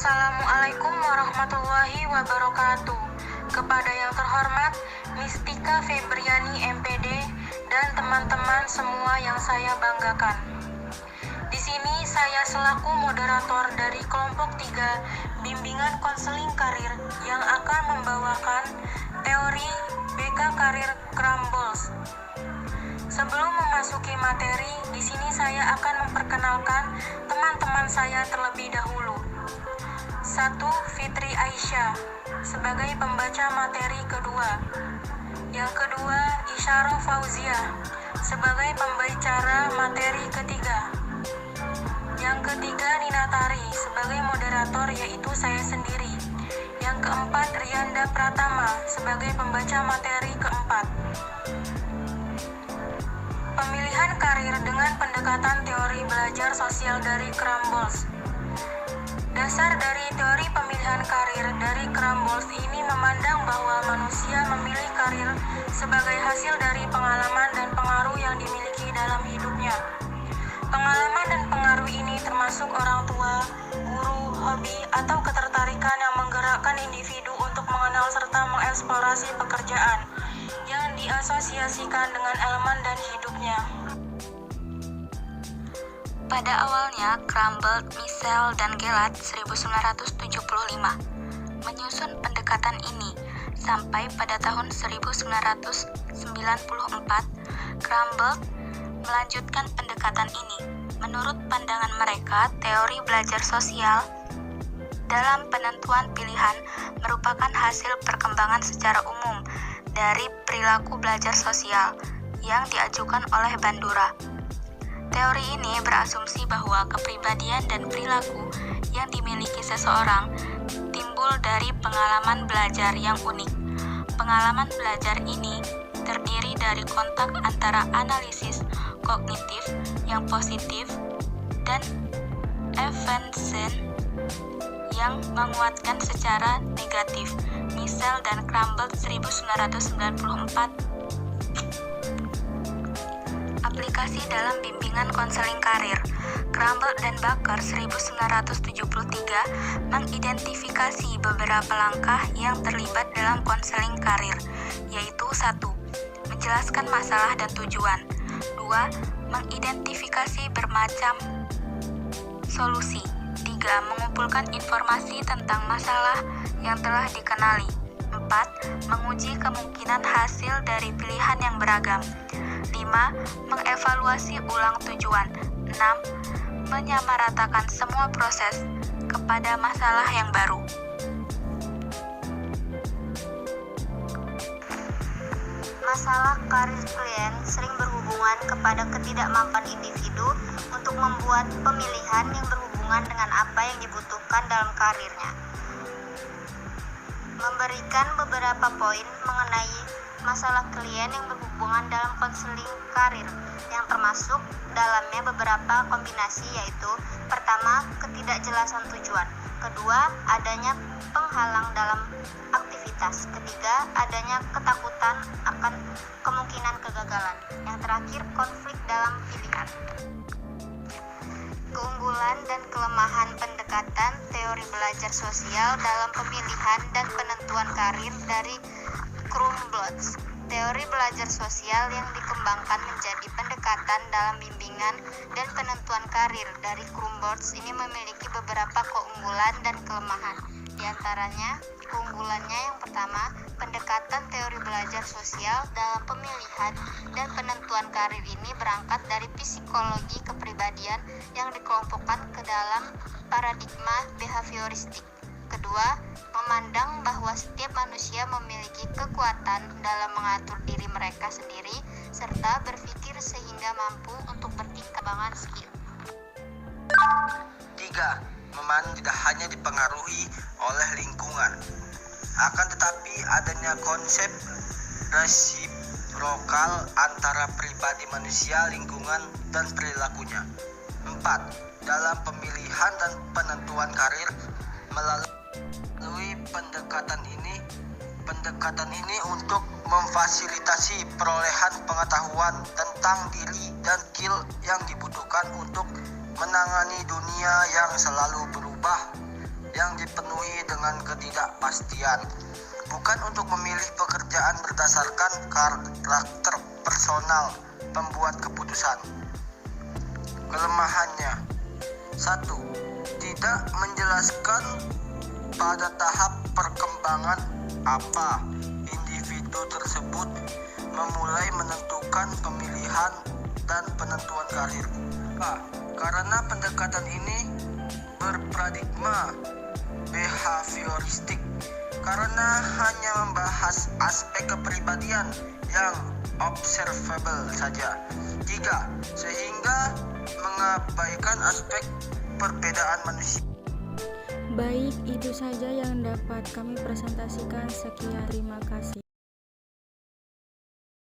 Assalamualaikum warahmatullahi wabarakatuh. Kepada yang terhormat Mistika Febriani MPD dan teman-teman semua yang saya banggakan. Di sini saya selaku moderator dari kelompok 3 Bimbingan Konseling Karir yang akan membawakan teori BK Karir Crumbles. Sebelum memasuki materi, di sini saya akan memperkenalkan teman-teman saya terlebih dahulu. 1. Fitri Aisyah sebagai pembaca materi kedua. Yang kedua, Isyarah Fauziah sebagai pembicara materi ketiga. Yang ketiga, Nina Tari sebagai moderator, yaitu saya sendiri. Yang keempat, Rianda Pratama sebagai pembaca materi keempat. Pemilihan karir dengan pendekatan teori belajar sosial dari Crumbles. Dasar dari teori pemilihan karir dari Crumbles ini memandang bahwa manusia memilih karir sebagai hasil dari pengalaman dan pengaruh yang dimiliki dalam hidupnya. Pengalaman dan pengaruh ini termasuk orang tua, guru, hobi, atau ketertarikan yang menggerakkan individu untuk mengenal serta mengeksplorasi pekerjaan yang diasosiasikan dengan elemen dan hidupnya. Pada awalnya, Crumbles, Michel, dan Gelat 1975 menyusun pendekatan ini. Sampai pada tahun 1994, Crumbles melanjutkan pendekatan ini. Menurut pandangan mereka, teori belajar sosial dalam penentuan pilihan merupakan hasil perkembangan secara umum dari perilaku belajar sosial yang diajukan oleh Bandura. Teori ini berasumsi bahwa kepribadian dan perilaku yang dimiliki seseorang timbul dari pengalaman belajar yang unik. Pengalaman belajar ini terdiri dari kontak antara analisis kognitif yang positif dan evaluasi yang menguatkan secara negatif. Michel dan Crumbles 1994. Aplikasi dalam bimbingan konseling karir. Crumbles dan Baker 1973 mengidentifikasi beberapa langkah yang terlibat dalam konseling karir, yaitu 1. Menjelaskan masalah dan tujuan. 2. Mengidentifikasi bermacam solusi. 3. Mengumpulkan informasi tentang masalah yang telah dikenali. 4. Menguji kemungkinan hasil dari pilihan yang beragam. 5. Mengevaluasi ulang tujuan. 6. Menyamaratakan semua proses kepada masalah yang baru. Masalah karir klien sering berhubungan kepada ketidakmampuan individu untuk membuat pemilihan yang berhubungan dengan apa yang dibutuhkan dalam karirnya. Memberikan beberapa poin mengenai masalah klien yang berhubungan dalam konseling karir, yang termasuk dalamnya beberapa kombinasi, yaitu pertama, ketidakjelasan tujuan. Kedua, adanya penghalang dalam aktivitas. Ketiga, adanya ketakutan akan kemungkinan kegagalan. Yang terakhir, konflik dalam pilihan. Keunggulan dan kelemahan pendekatan teori belajar sosial dalam pemilihan dan penentuan karir dari Crumbles. Teori belajar sosial yang dikembangkan menjadi pendekatan dalam bimbingan dan penentuan karir dari Crumbles ini memiliki beberapa keunggulan dan kelemahan. Di antaranya, keunggulannya yang pertama, pendekatan teori belajar sosial dalam pemilihan dan penentuan karir ini berangkat dari psikologi kepribadian yang dikelompokkan ke dalam paradigma behavioristik. Kedua, memandang bahwa setiap manusia memiliki kekuatan dalam mengatur diri mereka sendiri serta berpikir sehingga mampu untuk berkembang skill. 3. Memandang tidak hanya dipengaruhi oleh lingkungan, akan tetapi adanya konsep resiprokal antara pribadi manusia, lingkungan, dan perilakunya. 4. Dalam pemilihan dan penentuan karir melalui pendekatan ini untuk memfasilitasi perolehan pengetahuan tentang diri dan skill yang dibutuhkan untuk menangani dunia yang selalu berubah yang dipenuhi dengan ketidakpastian, bukan untuk memilih pekerjaan berdasarkan karakter personal pembuat keputusan. Kelemahannya: 1. Tidak menjelaskan pada tahap perkembangan apa individu tersebut memulai menentukan pemilihan dan penentuan karir. Karena pendekatan ini berparadigma behavioristik, karena hanya membahas aspek kepribadian yang observable saja. 3. Sehingga mengabaikan aspek perbedaan manusia. Baik, itu saja yang dapat kami presentasikan. Sekian, terima kasih.